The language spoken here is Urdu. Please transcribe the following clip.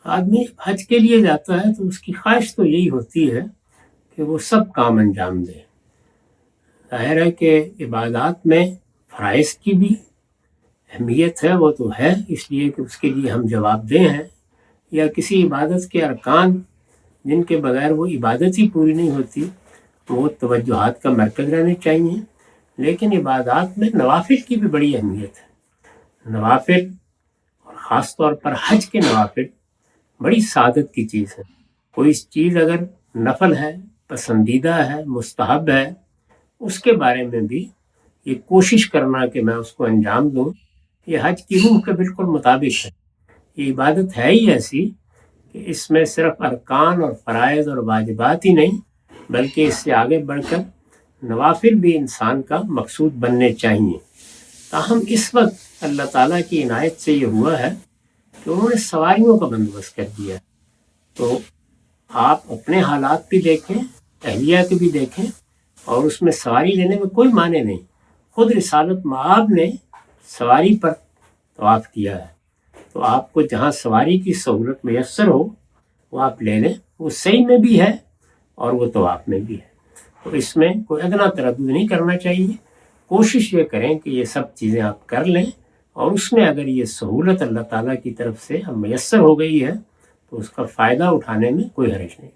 آدمی حج کے لیے جاتا ہے تو اس کی خواہش تو یہی ہوتی ہے کہ وہ سب کام انجام دے. ظاہر ہے کہ عبادات میں فرائض کی بھی اہمیت ہے، وہ تو ہے، اس لیے کہ اس کے لیے ہم جواب دہ ہیں، یا کسی عبادت کے ارکان جن کے بغیر وہ عبادت ہی پوری نہیں ہوتی وہ توجہات کا مرکز رہنے چاہیے. لیکن عبادات میں نوافل کی بھی بڑی اہمیت ہے. نوافل اور خاص طور پر حج کے نوافل بڑی سعادت کی چیز ہے. کوئی چیز اگر نفل ہے، پسندیدہ ہے، مستحب ہے، اس کے بارے میں بھی یہ کوشش کرنا کہ میں اس کو انجام دوں، یہ حج کی روح کے بالکل مطابق ہے. یہ عبادت ہے ہی ایسی کہ اس میں صرف ارکان اور فرائض اور واجبات ہی نہیں بلکہ اس سے آگے بڑھ کر نوافل بھی انسان کا مقصود بننے چاہیے. تاہم اس وقت اللہ تعالیٰ کی عنایت سے یہ ہوا ہے کہ انہوں نے سواریوں کا بندوبست کر دیا. تو آپ اپنے حالات بھی دیکھیں، اہلیہ کے بھی دیکھیں، اور اس میں سواری لینے میں کوئی معنی نہیں. خود رسالت مآب نے سواری پر طواف کیا ہے، تو آپ کو جہاں سواری کی سہولت میسر ہو وہ آپ لے لیں. وہ صحیح میں بھی ہے اور وہ طواف میں بھی ہے، تو اس میں کوئی ادنا تردد نہیں کرنا چاہیے. کوشش یہ کریں کہ یہ سب چیزیں آپ کر لیں، اور اس میں اگر یہ سہولت اللہ تعالیٰ کی طرف سے میسر ہو گئی ہے تو اس کا فائدہ اٹھانے میں کوئی حرج نہیں.